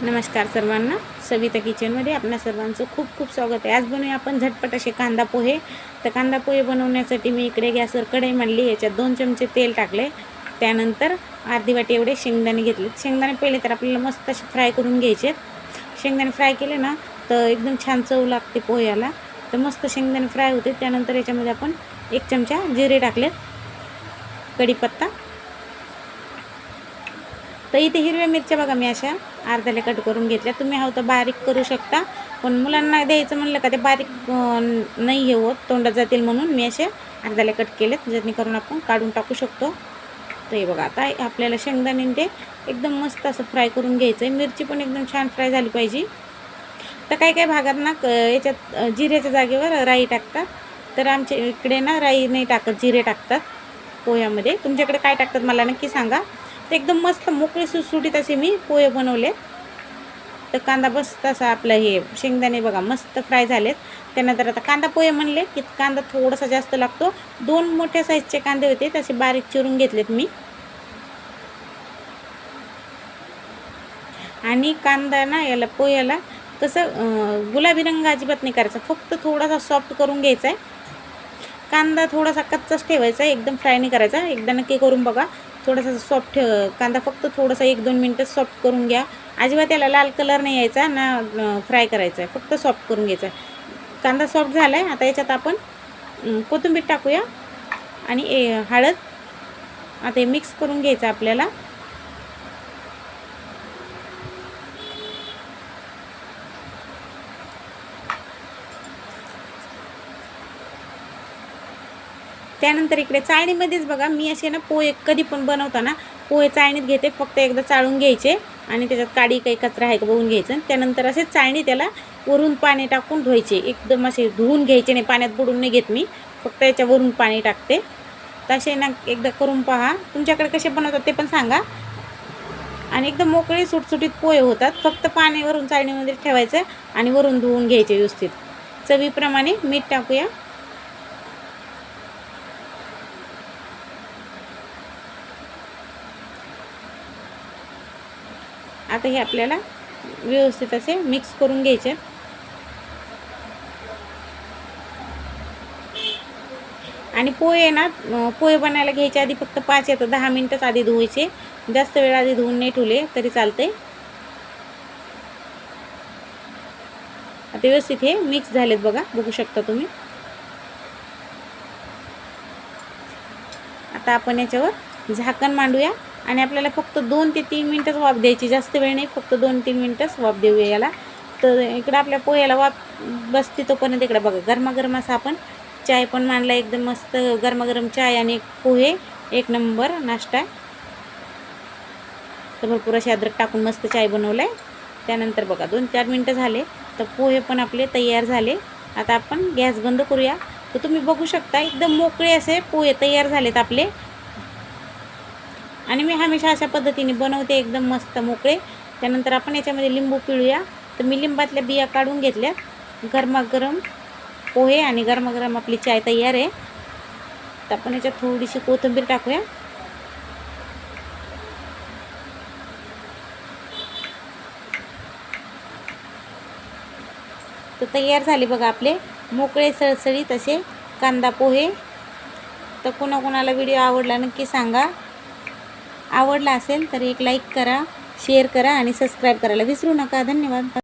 नमस्कार सर्वांना, सविता किचनमध्ये आपणा सर्वांचं खूप खूप स्वागत आहे। आज बनवूया आपण झटपट असे कांदा पोहे। तर कांदा पोहे बनवण्यासाठी मी इकडे गॅसवर कढई मांडली, याच्यात 2 चमचे तेल टाकले, त्यानंतर अर्धी वाटी एवढे शेंगदाणे घेतले। शेंगदाणे पहिले तर आपल्याला मस्त असे फ्राय करून घ्यायचे। शेंगदाणे फ्राय केले ना तर एकदम छान चव लागते पोह्याला। तर मस्त शेंगदाणे फ्राय होते। त्यानंतर याच्यामध्ये आपण 1 चमचा जिरे टाकले, कढीपत्ता। तर इथे हिरव्या मिरच्या बघा मी अशा अर्ध्याला कट करून घेतल्या। तुम्ही हवं तर बारीक करू शकता, पण मुलांना द्यायचं म्हणलं का ते बारीक नाही हे होत, तोंडात जातील म्हणून मी असे अर्ध्याला कट केलेत, जेणेकरून आपण काढून टाकू शकतो। तर हे बघा, आता आपल्याला शेंगदाणे ते एकदम मस्त असं फ्राय करून घ्यायचं आहे। मिरची पण एकदम छान फ्राय झाली पाहिजे। तर काही काही भागात ना याच्यात जिऱ्याच्या जागेवर राई टाकतात, तर आमच्या इकडे ना राई नाही टाकत, जिरे टाकतात पोह्यामध्ये। तुमच्याकडे काय टाकतात मला नक्की सांगा। तर एकदम मस्त मोकळे सुटसुटीत असे मी पोहे बनवले। तर कांदा मस्त असा आपला हे शेंगदाणे बघा मस्त फ्राय झालेत। त्यानंतर आता कांदा पोहे म्हणले की कांदा थोडासा जास्त लागतो। 2 मोठ्या साईजचे कांदे होते, तसे बारीक चिरून घेतलेत मी। आणि कांदा ना याला पोह्याला कसं गुलाबी रंग अजिबात नाही करायचा, फक्त थोडासा सॉफ्ट करून घ्यायचा आहे। कांदा थोडासा कच्चाच ठेवायचा, एकदम फ्राय नाही करायचा। एकदा नक्की करून बघा, थोडासा सॉफ्ट कांदा फक्त थोडासा 1-2 मिनटं सॉफ्ट करून घ्या। अजिबात त्याला लाल कलर नाही यायचा ना फ्राय करायचा आहे, फक्त सॉफ्ट करून घ्यायचा आहे। कांदा सॉफ्ट झाला आहे, आता याच्यात आपण कोथिंबीर टाकूया आणि हळद। आता हे मिक्स करून घ्यायचं आपल्याला। त्यानंतर इकडे चाळणीमध्येच बघा मी असे ना पोहे कधी पण बनवताना पोहे चाळणीत घेते, फक्त एकदा चाळून घ्यायचे आणि त्याच्यात काडी काही कचरा आहे का बघून घ्यायचं। त्यानंतर असे चाळणी त्याला वरून पाणी टाकून धुवायचे, एकदम असे धुवून घ्यायचे नाही, पाण्यात बुडून नाही घेत मी, फक्त याच्यावरून पाणी टाकते। तसे ना एकदा करून पहा, तुमच्याकडे कसे बनवतात ते पण सांगा। आणि एकदम मोकळे सुटसुटीत पोहे होतात, फक्त पाण्यावरून चाळणीमध्ये ठेवायचं आणि वरून धुवून घ्यायचे व्यवस्थित। चवीप्रमाणे मीठ टाकूया। आता हे आपल्याला व्यवस्थित असे मिक्स करून घ्यायचे। आणि पोहे ना पोहे बनायला घ्यायच्या आधी फक्त 5 ते 10 मिनिटच आधी धुवायचे, जास्त वेळ आधी धुवून नाही ठेवले तरी चालते। आता व्यवस्थित हे मिक्स झालेत बघा, बघू शकता तुम्ही। आता आपण याच्यावर झाकण मांडूया आणि आपल्याला फक्त 2 ते 3 मिनिटच वाफ द्यायची, जास्त वेळ नाही, फक्त 2-3 मिनिटच वाफ देऊया याला। तर इकडे आपल्या पोह्याला वाफ बसते तोपर्यंत इकडे बघा गरमागरम असा आपण चाय पण मांडला, एकदम मस्त गरमागरम चाय आणि पोहे, 1 नंबर नाश्ता। तर भरपूर असे अद्रक टाकून मस्त चाय बनवलाय। त्यानंतर बघा 2-4 मिनिटं झाले, तर पोहे पण आपले तयार झाले। आता आपण गॅस बंद करूया। तर तुम्ही बघू शकता एकदम मोकळे असे पोहे तयार झालेत आपले। आणि मी हमेशा अशा पद्धतीने बनवते, एकदम मस्त मोकळे। त्यानंतर आपण याच्यामध्ये लिंबू पिळूया। तर मी लिंबातल्या बिया काढून घेतल्या। गरमागरम पोहे आणि गरमागरम आपली चाय तयार आहे। तर आपण याच्यात थोडीशी कोथिंबीर टाकूया। तर तयार झाले बघा आपले मोकळे सळसळीत असे कांदा पोहे। तर कोणाकोणाला व्हिडिओ आवडला नक्की सांगा। आवडला असेल तर एक लाईक करा, शेअर करा आणि सबस्क्राईब करायला विसरू नका। धन्यवाद।